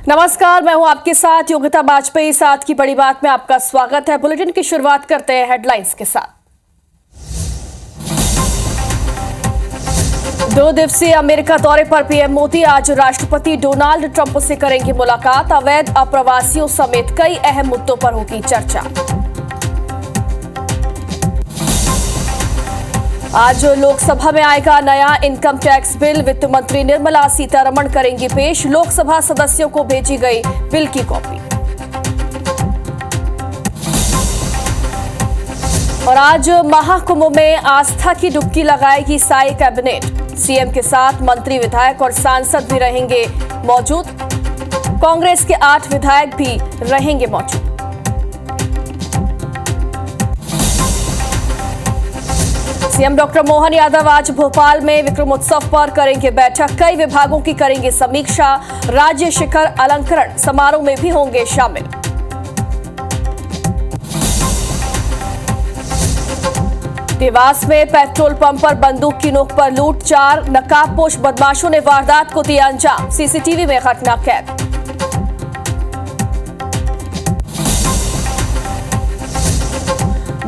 नमस्कार, मैं हूं आपके साथ योगिता वाजपेयी। साथ की बड़ी बात में आपका स्वागत है। बुलेटिन की शुरुआत करते हैं हेडलाइंस के साथ। 2 दिवसीय अमेरिका दौरे पर पीएम मोदी आज राष्ट्रपति डोनाल्ड ट्रंप से करेंगे मुलाकात। अवैध अप्रवासियों समेत कई अहम मुद्दों पर होगी चर्चा। आज लोकसभा में आएगा नया इनकम टैक्स बिल। वित्त मंत्री निर्मला सीतारमण करेंगी पेश। लोकसभा सदस्यों को भेजी गई बिल की कॉपी। और आज महाकुंभ में आस्था की डुबकी लगाएगी साई कैबिनेट। सीएम के साथ मंत्री, विधायक और सांसद भी रहेंगे मौजूद। कांग्रेस के 8 विधायक भी रहेंगे मौजूद। सीएम डॉक्टर मोहन यादव आज भोपाल में विक्रमोत्सव पर करेंगे बैठक। कई विभागों की करेंगे समीक्षा। राज्य शिखर अलंकरण समारोह में भी होंगे शामिल। देवास में पेट्रोल पंप पर बंदूक की नोक पर लूट। 4 नकाबपोश बदमाशों ने वारदात को दिया अंजाम। सीसीटीवी में घटना कैद।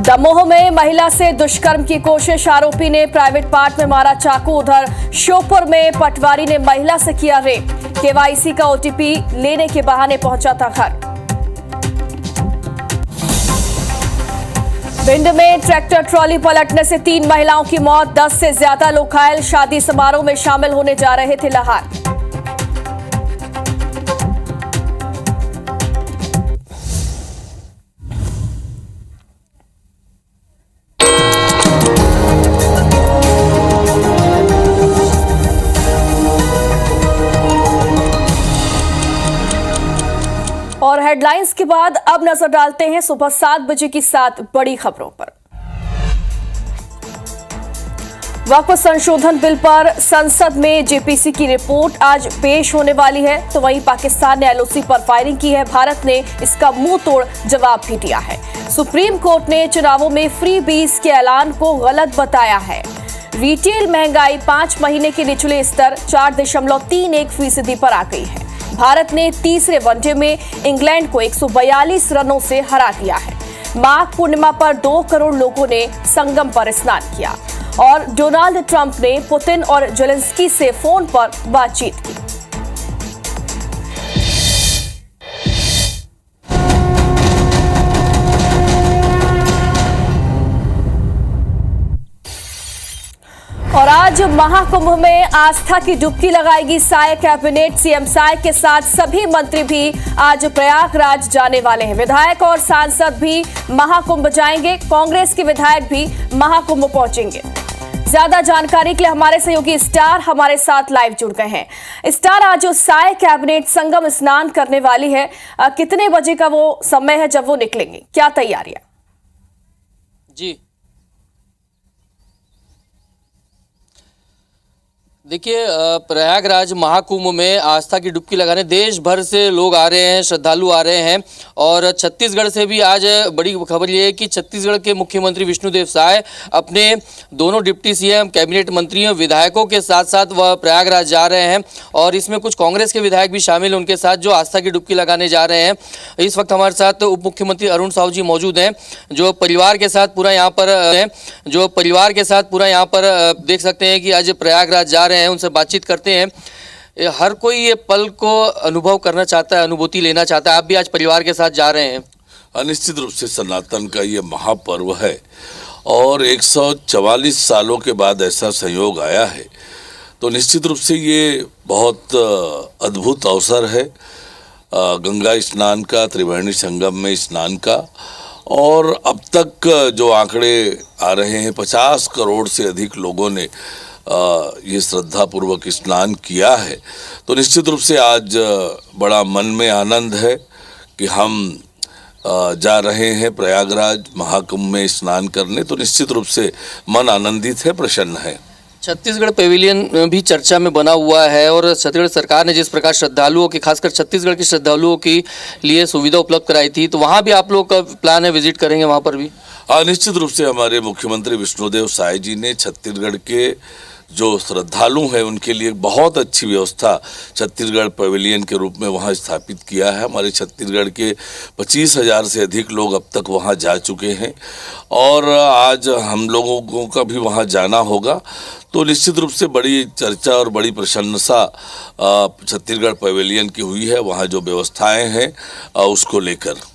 दमोह में महिला से दुष्कर्म की कोशिश। आरोपी ने प्राइवेट पार्ट में मारा चाकू। उधर श्योपुर में पटवारी ने महिला से किया रेप। केवाईसी का ओटीपी लेने के बहाने पहुंचा था घर। भिंड में ट्रैक्टर ट्रॉली पलटने से 3 महिलाओं की मौत। 10 से ज्यादा लोग घायल। शादी समारोह में शामिल होने जा रहे थे लहार। और हेडलाइंस के बाद अब नजर डालते हैं सुबह 7 बजे की 7 बड़ी खबरों पर। वक्फ संशोधन बिल पर संसद में जेपीसी की रिपोर्ट आज पेश होने वाली है। तो वहीं पाकिस्तान ने एलओसी पर फायरिंग की है। भारत ने इसका मुंह तोड़ जवाब भी दिया है। सुप्रीम कोर्ट ने चुनावों में फ्री बीज के ऐलान को गलत बताया है। रिटेल महंगाई 5 महीने के निचले स्तर 4.31% पर आ गई है। भारत ने तीसरे वनडे में इंग्लैंड को 142 रनों से हरा दिया है। माघ पूर्णिमा पर 2 करोड़ लोगों ने संगम पर स्नान किया। और डोनाल्ड ट्रंप ने पुतिन और जेलेंस्की से फोन पर बातचीत की। और आज महाकुंभ में आस्था की डुबकी लगाएगी साई कैबिनेट। सीएम साई के साथ सभी मंत्री भी आज प्रयागराज जाने वाले हैं। विधायक और सांसद भी महाकुंभ जाएंगे। कांग्रेस के विधायक भी महाकुंभ पहुंचेंगे। ज्यादा जानकारी के लिए हमारे सहयोगी स्टार हमारे साथ लाइव जुड़ गए हैं। स्टार, आज साई कैबिनेट संगम स्नान करने वाली है, कितने बजे का वो समय है जब वो निकलेंगे, क्या तैयारियां? जी देखिए, प्रयागराज महाकुंभ में आस्था की डुबकी लगाने देश भर से लोग आ रहे हैं, श्रद्धालु आ रहे हैं। और छत्तीसगढ़ से भी आज बड़ी खबर ये है कि छत्तीसगढ़ के मुख्यमंत्री विष्णुदेव साय अपने दोनों डिप्टी सीएम, कैबिनेट मंत्रियों, विधायकों के साथ साथ वह प्रयागराज जा रहे हैं। और इसमें कुछ कांग्रेस के विधायक भी शामिल उनके साथ, जो आस्था की डुबकी लगाने जा रहे हैं। इस वक्त हमारे साथ उप मुख्यमंत्री अरुण साहू जी मौजूद हैं, जो परिवार के साथ पूरा यहाँ पर देख सकते हैं कि आज प्रयागराज जा रहे हैं। उनसे बातचीत करते हैं। हर कोई ये पल को अनुभव करना चाहता है, अनुभूति लेना चाहता है। आप भी आज परिवार के साथ जा रहे हैं। निश्चित रूप से सनातन का ये महापर्व है और 144 सालों के बाद ऐसा संयोग आया है, तो निश्चित रूप से ये बहुत अद्भुत अवसर है गंगा स्नान का, त्रिवेणी संगम में स्नान का। और अब तक जो आंकड़े आ रहे हैं, 50 करोड़ से अधिक लोगों ने ये श्रद्धापूर्वक स्नान किया है। तो निश्चित रूप से आज बड़ा मन में आनंद है कि हम जा रहे हैं प्रयागराज महाकुंभ में स्नान करने। तो निश्चित रूप से मन आनंदित है, प्रसन्न है। छत्तीसगढ़ पेविलियन भी चर्चा में बना हुआ है और छत्तीसगढ़ सरकार ने जिस प्रकार श्रद्धालुओं की, खासकर छत्तीसगढ़ के श्रद्धालुओं के लिए सुविधा उपलब्ध कराई थी, तो वहाँ भी आप लोग का प्लान है, विजिट करेंगे वहाँ पर भी? निश्चित रूप से हमारे मुख्यमंत्री विष्णुदेव साय जी ने छत्तीसगढ़ के जो श्रद्धालु हैं उनके लिए बहुत अच्छी व्यवस्था छत्तीसगढ़ पवेलियन के रूप में वहाँ स्थापित किया है। हमारे छत्तीसगढ़ के 25,000 से अधिक लोग अब तक वहाँ जा चुके हैं और आज हम लोगों का भी वहाँ जाना होगा। तो निश्चित रूप से बड़ी चर्चा और बड़ी प्रशंसा छत्तीसगढ़ पवेलियन की हुई है वहाँ जो व्यवस्थाएं हैं उसको लेकर।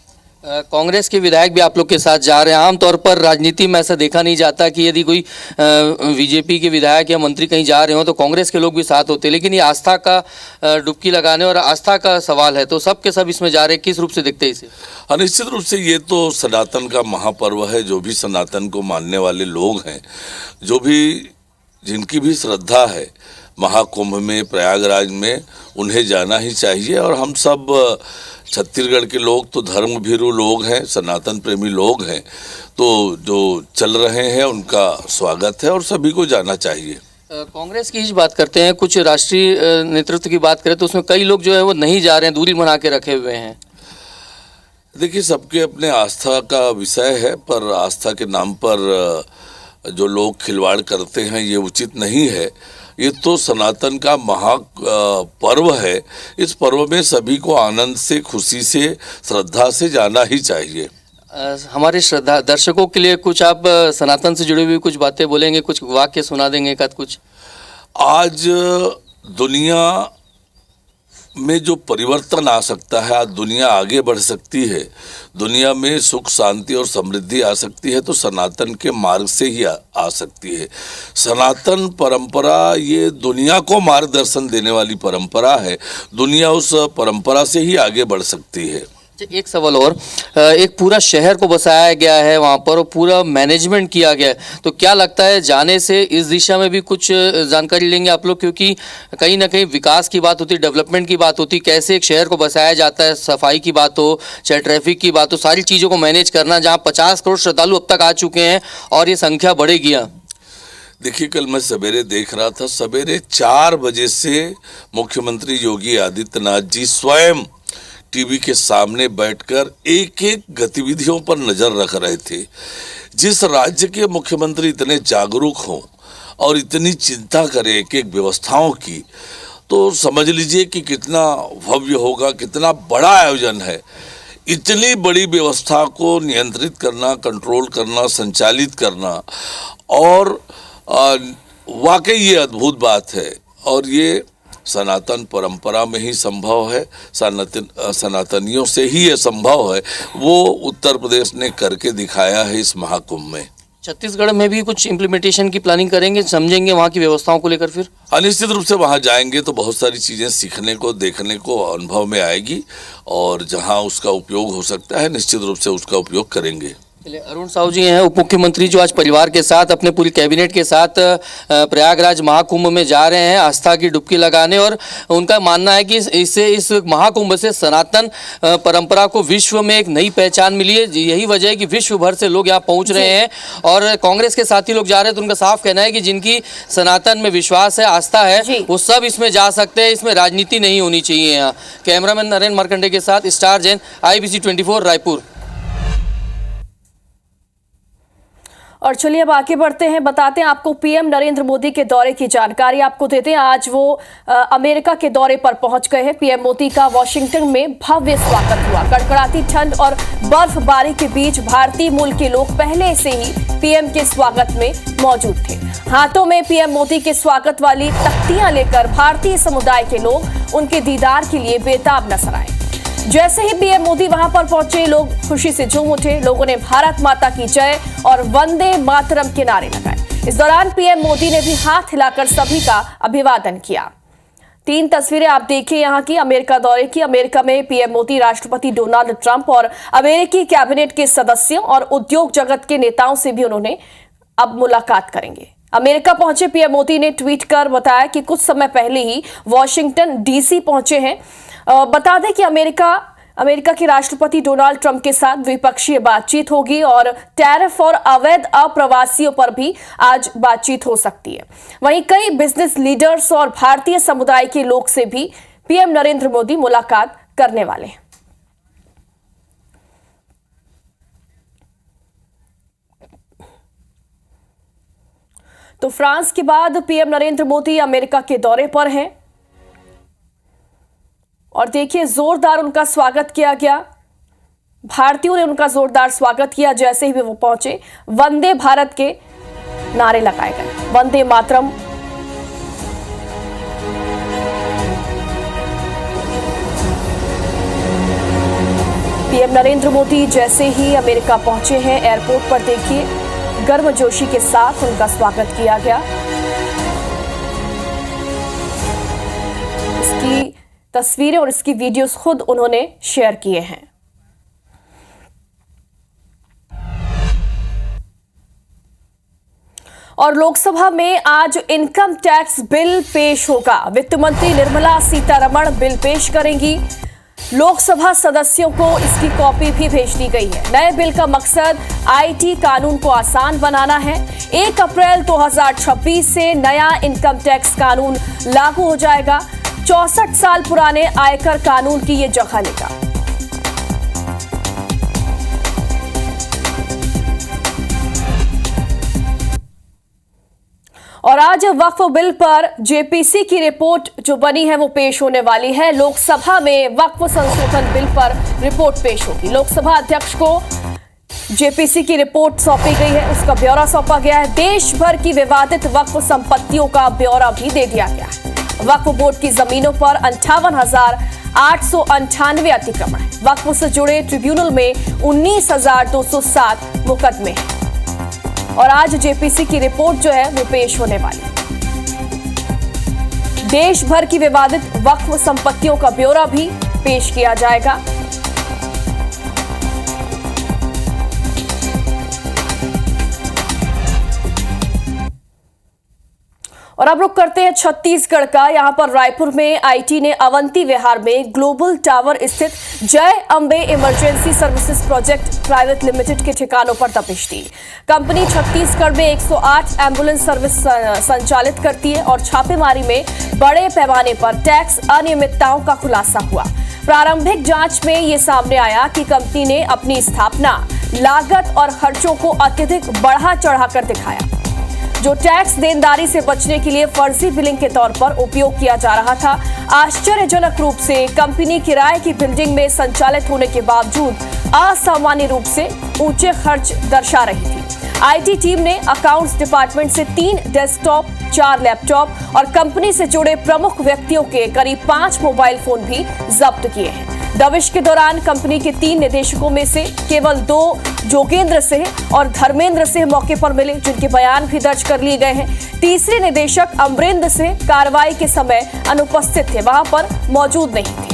कांग्रेस के विधायक भी आप लोग के साथ जा रहे हैं। आमतौर पर राजनीति में ऐसा देखा नहीं जाता कि यदि कोई बीजेपी के विधायक या मंत्री कहीं जा रहे हो तो कांग्रेस के लोग भी साथ होते हैं, लेकिन ये आस्था का डुबकी लगाने और आस्था का सवाल है, तो सब के सब इसमें जा रहे हैं। किस रूप से देखते हैं इसे? हाँ, निश्चित रूप से ये तो सनातन का महापर्व है। जो भी सनातन को मानने वाले लोग हैं, जो भी जिनकी भी श्रद्धा है महाकुंभ में, प्रयागराज में, उन्हें जाना ही चाहिए। और हम सब छत्तीसगढ़ के लोग तो धर्म भीरू लोग हैं, सनातन प्रेमी लोग हैं, तो जो चल रहे हैं उनका स्वागत है और सभी को जाना चाहिए। कांग्रेस की ही बात करते हैं, कुछ राष्ट्रीय नेतृत्व की बात करें तो उसमें कई लोग जो है वो नहीं जा रहे हैं, दूरी बना के रखे हुए हैं। देखिए, सबके अपने आस्था का विषय है, पर आस्था के नाम पर जो लोग खिलवाड़ करते हैं ये उचित नहीं है। ये तो सनातन का पर्व है। इस पर्व में सभी को आनंद से, खुशी से, श्रद्धा से जाना ही चाहिए। हमारे श्रद्धा दर्शकों के लिए कुछ आप सनातन से जुड़ी हुई कुछ बातें बोलेंगे, कुछ वाक्य सुना देंगे एक आध कुछ? आज दुनिया में जो परिवर्तन आ सकता है, आज दुनिया आगे बढ़ सकती है, दुनिया में सुख शांति और समृद्धि आ सकती है तो सनातन के मार्ग से ही आ सकती है। सनातन परंपरा ये दुनिया को मार्गदर्शन देने वाली परंपरा है। दुनिया उस परंपरा से ही आगे बढ़ सकती है। एक सवाल और, एक पूरा शहर को बसाया गया है वहाँ पर और पूरा मैनेजमेंट किया गया है, तो क्या लगता है जाने से इस दिशा में भी कुछ जानकारी लेंगे आप लोग? क्योंकि कहीं ना कहीं विकास की बात होती है, डेवलपमेंट की बात होती है, कैसे एक शहर को बसाया जाता है, सफाई की बात हो चाहे ट्रैफिक की बात हो, सारी चीज़ों को मैनेज करना, जहाँ 50 करोड़ श्रद्धालु अब तक आ चुके हैं और ये संख्या बढ़ेगी। देखिए, कल मैं सवेरे देख रहा था, सवेरे 4 बजे से मुख्यमंत्री योगी आदित्यनाथ जी स्वयं टीवी के सामने बैठकर एक एक गतिविधियों पर नजर रख रहे थे। जिस राज्य के मुख्यमंत्री इतने जागरूक हों और इतनी चिंता करें एक एक व्यवस्थाओं की, तो समझ लीजिए कि कितना भव्य होगा, कितना बड़ा आयोजन है। इतनी बड़ी व्यवस्था को नियंत्रित करना, कंट्रोल करना, संचालित करना और वाकई ये अद्भुत बात है और ये सनातन परंपरा में ही संभव है। सनातनियों से ही ये संभव है। वो उत्तर प्रदेश ने करके दिखाया है इस महाकुंभ में। छत्तीसगढ़ में भी कुछ इम्प्लीमेंटेशन की प्लानिंग करेंगे, समझेंगे वहाँ की व्यवस्थाओं को लेकर? फिर निश्चित रूप से वहाँ जाएंगे तो बहुत सारी चीज़ें सीखने को, देखने को, अनुभव में आएगी और जहाँ उसका उपयोग हो सकता है निश्चित रूप से उसका उपयोग करेंगे। अरुण साहू जी हैं उप मुख्यमंत्री, जो आज परिवार के साथ अपने पूरी कैबिनेट के साथ प्रयागराज महाकुंभ में जा रहे हैं आस्था की डुबकी लगाने, और उनका मानना है कि इस महाकुंभ से सनातन परंपरा को विश्व में एक नई पहचान मिली है। यही वजह है कि विश्व भर से लोग यहाँ पहुँच रहे हैं और कांग्रेस के साथी लोग जा रहे हैं, तो उनका साफ कहना है कि जिनकी सनातन में विश्वास है, आस्था है, वो सब इसमें जा सकते हैं, इसमें राजनीति नहीं होनी चाहिए। यहाँ कैमरामैन नरेंद्र मार्कंडे के साथ स्टार जैन, IBC 24 रायपुर। और चलिए अब आगे बढ़ते हैं, बताते हैं आपको पीएम नरेंद्र मोदी के दौरे की जानकारी आपको देते हैं। आज वो अमेरिका के दौरे पर पहुंच गए हैं। पीएम मोदी का वॉशिंगटन में भव्य स्वागत हुआ। कड़कड़ाती ठंड और बर्फबारी के बीच भारतीय मूल के लोग पहले से ही पीएम के स्वागत में मौजूद थे। हाथों में पीएम मोदी के स्वागत वाली तख्तियां लेकर भारतीय समुदाय के लोग उनके दीदार के लिए बेताब नजर आए। जैसे ही पीएम मोदी वहां पर पहुंचे, लोग खुशी से झूम उठे। लोगों ने भारत माता की जय और वंदे मातरम के नारे लगाए। इस दौरान पीएम मोदी ने भी हाथ हिलाकर सभी का अभिवादन किया। 3 तस्वीरें आप देखिए यहाँ की अमेरिका दौरे की। अमेरिका में पीएम मोदी राष्ट्रपति डोनाल्ड ट्रंप और अमेरिकी कैबिनेट के सदस्यों और उद्योग जगत के नेताओं से भी उन्होंने अब मुलाकात करेंगे। अमेरिका पहुंचे पीएम मोदी ने ट्वीट कर बताया कि कुछ समय पहले ही वॉशिंगटन DC पहुंचे हैं। बता दें कि अमेरिका के राष्ट्रपति डोनाल्ड ट्रंप के साथ द्विपक्षीय बातचीत होगी और टैरिफ और अवैध अप्रवासियों पर भी आज बातचीत हो सकती है। वहीं कई बिजनेस लीडर्स और भारतीय समुदाय के लोग से भी पीएम नरेंद्र मोदी मुलाकात करने वाले हैं। तो फ्रांस के बाद पीएम नरेंद्र मोदी अमेरिका के दौरे पर हैं और देखिए जोरदार उनका स्वागत किया गया। भारतीयों ने उनका जोरदार स्वागत किया। जैसे ही वो पहुंचे वंदे भारत के नारे लगाए गए, वंदे मातरम। पीएम नरेंद्र मोदी जैसे ही अमेरिका पहुंचे हैं एयरपोर्ट पर देखिए गर्मजोशी के साथ उनका स्वागत किया गया। इसकी तस्वीरें और इसकी वीडियोस खुद उन्होंने शेयर किए हैं। और लोकसभा में आज इनकम टैक्स बिल पेश होगा। वित्त मंत्री निर्मला सीतारमण बिल पेश करेंगी। लोकसभा सदस्यों को इसकी कॉपी भी भेज दी गई है। नए बिल का मकसद आईटी कानून को आसान बनाना है। 1 अप्रैल 2026 से नया इनकम टैक्स कानून लागू हो जाएगा। 64 साल पुराने आयकर कानून की ये जगह लेगा। और आज वक्फ बिल पर जेपीसी की रिपोर्ट जो बनी है वो पेश होने वाली है। लोकसभा में वक्फ संशोधन बिल पर रिपोर्ट पेश होगी। लोकसभा अध्यक्ष को जेपीसी की रिपोर्ट सौंपी गई है, उसका ब्यौरा सौंपा गया है। देश भर की विवादित वक्फ संपत्तियों का ब्यौरा भी दे दिया गया है। वक्फ बोर्ड की जमीनों पर 58,898 अतिक्रमण है। वक्फ से जुड़े ट्रिब्यूनल में 19,207 मुकदमे हैं। और आज जेपीसी की रिपोर्ट जो है वो पेश होने वाली है। देश भर की विवादित वक्फ संपत्तियों का ब्यौरा भी पेश किया जाएगा। और अब रुक करते हैं छत्तीसगढ़ का। यहां पर रायपुर में आईटी ने अवंती विहार में ग्लोबल टावर स्थित जय Ambe emergency services project private limited के ठिकानों पर दबिश दी। कंपनी छत्तीसगढ़ में 108 एम्बुलेंस सर्विस संचालित करती है और छापेमारी में बड़े पैमाने पर टैक्स अनियमितताओं का खुलासा हुआ। प्रारंभिक जांच में यह सामने आया कि कंपनी ने अपनी स्थापना, लागत और खर्चों को अत्यधिक बढ़ा चढ़ाकर दिखाया, जो टैक्स देनदारी से बचने के लिए फर्जी बिलिंग के तौर पर उपयोग किया जा रहा था। आश्चर्यजनक रूप से कंपनी किराए की बिल्डिंग में संचालित होने के बावजूद असामान्य रूप से ऊंचे खर्च दर्शा रही थी। आईटी टीम ने अकाउंट्स डिपार्टमेंट से 3 डेस्कटॉप, 4 लैपटॉप और कंपनी से जुड़े प्रमुख व्यक्तियों के करीब 5 मोबाइल फोन भी जब्त किए हैं। दबिश के दौरान कंपनी के 3 निदेशकों में से केवल 2 जोगेंद्र सिंह और धर्मेंद्र सिंह मौके पर मिले, जिनके बयान भी दर्ज कर लिए गए हैं। तीसरे निदेशक अमरिंदर सिंह कार्रवाई के समय अनुपस्थित थे, वहां पर मौजूद नहीं थे।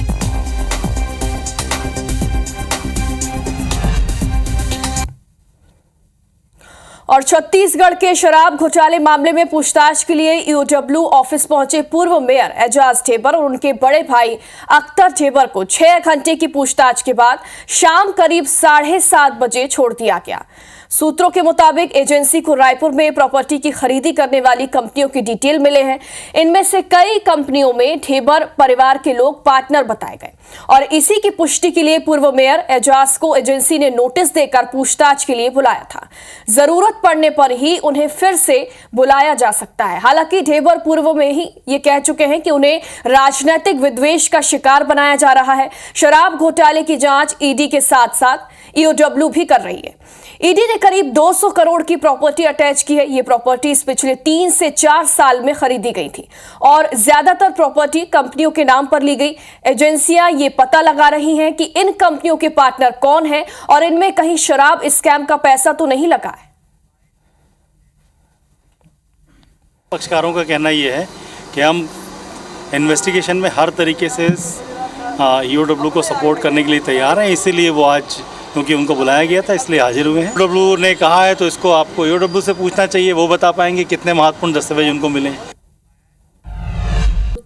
और छत्तीसगढ़ के शराब घोटाले मामले में पूछताछ के लिए ईओडब्ल्यू ऑफिस पहुंचे पूर्व मेयर एजाज ढेबर और उनके बड़े भाई अख्तर ढेबर को 6 घंटे की पूछताछ के बाद शाम करीब 7:30 बजे छोड़ दिया गया। सूत्रों के मुताबिक एजेंसी को रायपुर में प्रॉपर्टी की खरीदी करने वाली कंपनियों की डिटेल मिले हैं। इनमें से कई कंपनियों में ढेबर परिवार के लोग पार्टनर बताए गए और इसी की पुष्टि के लिए पूर्व मेयर एजाज को एजेंसी ने नोटिस देकर पूछताछ के लिए बुलाया था। जरूरत पड़ने पर ही उन्हें फिर से बुलाया जा सकता है। हालांकि ढेबर पूर्व में ही ये कह चुके हैं कि उन्हें राजनीतिक विद्वेष का शिकार बनाया जा रहा है। शराब घोटाले की जांच ईडी के साथ साथ ईओडब्ल्यू भी कर रही है। ईडी ने करीब 200 करोड़ की प्रॉपर्टी अटैच की है। ये प्रॉपर्टीज पिछले 3 से 4 साल में खरीदी गई थी और ज्यादातर प्रॉपर्टी कंपनियों के नाम पर ली गई। एजेंसियां ये पता लगा रही हैं कि इन कंपनियों के पार्टनर कौन हैं और इनमें कहीं शराब स्कैम का पैसा तो नहीं लगा है। पक्षकारों का कहना यह है कि हम इन्वेस्टिगेशन में हर तरीके से ईओडब्ल्यू को सपोर्ट करने के लिए तैयार हैं, इसीलिए वो आज क्योंकि उनको बुलाया गया था इसलिए हाजिर हुए हैं। ईओडब्ल्यू ने कहा है तो इसको आपको ईओडब्ल्यू से पूछना चाहिए, वो बता पाएंगे कितने महत्वपूर्ण दस्तावेज उनको मिले।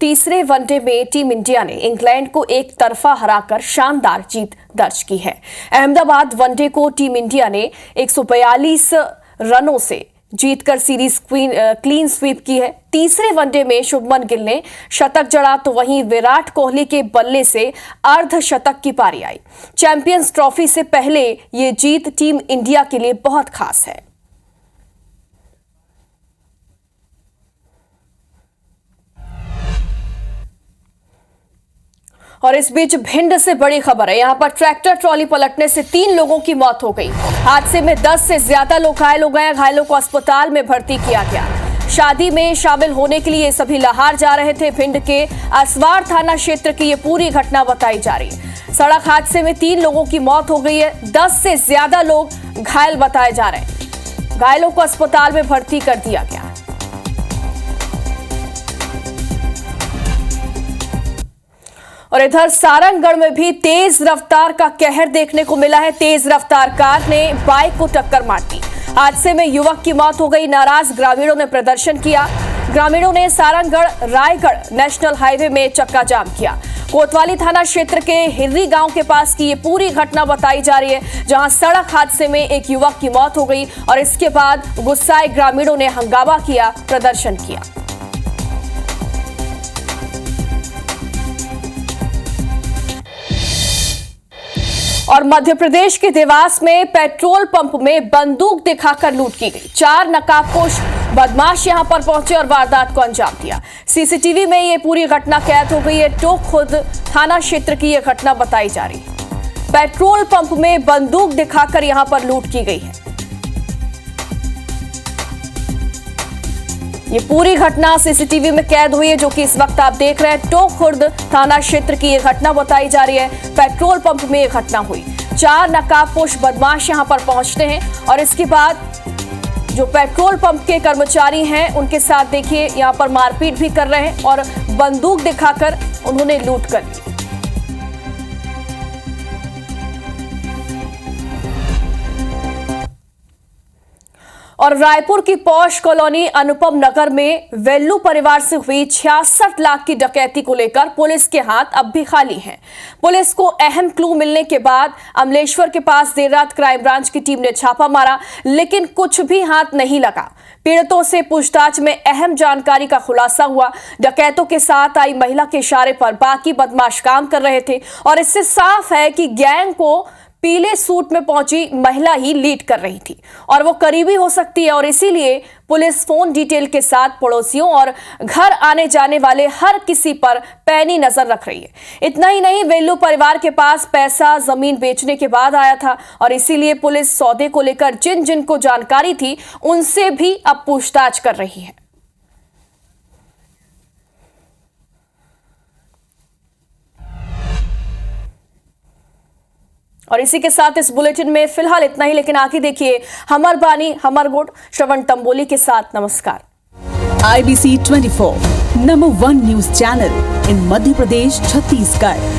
तीसरे वनडे में टीम इंडिया ने इंग्लैंड को एक तरफा हराकर शानदार जीत दर्ज की है। अहमदाबाद वनडे को टीम इंडिया ने 142 रनों से जीतकर सीरीज क्लीन स्वीप की है। तीसरे वनडे में शुभमन गिल ने शतक जड़ा तो वहीं विराट कोहली के बल्ले से अर्धशतक की पारी आई। चैंपियंस ट्रॉफी से पहले ये जीत टीम इंडिया के लिए बहुत खास है। और इस बीच भिंड से बड़ी खबर है। यहाँ पर ट्रैक्टर ट्रॉली पलटने से 3 लोगों की मौत हो गई। हादसे में 10 से ज्यादा लोग घायल हो गए। घायलों को अस्पताल में भर्ती किया गया। शादी में शामिल होने के लिए सभी लाहार जा रहे थे। भिंड के असवार थाना क्षेत्र की ये पूरी घटना बताई जा रही है। सड़क हादसे में 3 लोगों की मौत हो गई है। 10 से ज्यादा लोग घायल बताए जा रहे हैं। घायलों को अस्पताल में भर्ती कर दिया गया। और इधर सारंगगढ़ में भी तेज रफ्तार का कहर देखने को मिला है। तेज रफ्तार कार ने बाइक को टक्कर मार दी। हादसे में युवक की मौत हो गई। नाराज ग्रामीणों ने प्रदर्शन किया। ग्रामीणों ने सारंगगढ़ रायगढ़ नेशनल हाईवे में चक्का जाम किया। कोतवाली थाना क्षेत्र के हिर्री गांव के पास की ये पूरी घटना बताई जा रही है, जहां सड़क हादसे में एक युवक की मौत हो गई और इसके बाद गुस्साए ग्रामीणों ने हंगामा किया, प्रदर्शन किया। और मध्य प्रदेश के देवास में पेट्रोल पंप में बंदूक दिखाकर लूट की गई। 4 नकाबपोश बदमाश यहां पर पहुंचे और वारदात को अंजाम दिया। सीसीटीवी में ये पूरी घटना कैद हो गई है। टोक खुर्द थाना क्षेत्र की यह घटना बताई जा रही है। पेट्रोल पंप में बंदूक दिखाकर यहां पर लूट की गई है। ये पूरी घटना सीसीटीवी में कैद हुई है, जो कि इस वक्त आप देख रहे हैं। टोक खुर्द थाना क्षेत्र की यह घटना बताई जा रही है। पेट्रोल पंप में यह घटना हुई। 4 नकाबपोश बदमाश यहां पर पहुंचते हैं और इसके बाद जो पेट्रोल पंप के कर्मचारी हैं उनके साथ देखिए यहां पर मारपीट भी कर रहे हैं और बंदूक दिखाकर उन्होंने लूट कर ली। और रायपुर की पौष कॉलोनी अनुपम नगर में वेल्लू परिवार से हुई 66 लाख की डकैती को लेकर पुलिस के हाथ अब भी खाली हैं। पुलिस को अहम क्लू मिलने के बाद अमलेश्वर के पास देर रात क्राइम ब्रांच की टीम ने छापा मारा, लेकिन कुछ भी हाथ नहीं लगा। पीड़ितों से पूछताछ में अहम जानकारी का खुलासा हुआ। डकैतों के साथ आई महिला के इशारे पर बाकी बदमाश काम कर रहे थे और इससे साफ है कि गैंग को पीले सूट में पहुंची महिला ही लीड कर रही थी और वो करीबी हो सकती है, और इसीलिए पुलिस फोन डिटेल के साथ पड़ोसियों और घर आने जाने वाले हर किसी पर पैनी नजर रख रही है। इतना ही नहीं, वेल्लू परिवार के पास पैसा जमीन बेचने के बाद आया था और इसीलिए पुलिस सौदे को लेकर जिन जिन को जानकारी थी उनसे भी अब पूछताछ कर रही है। और इसी के साथ इस बुलेटिन में फिलहाल इतना ही, लेकिन आगे देखिए हमर बानी हमर गुड श्रवण तंबोली के साथ। नमस्कार। IBC 24 number 1 news channel in Madhya Pradesh, Chhattisgarh.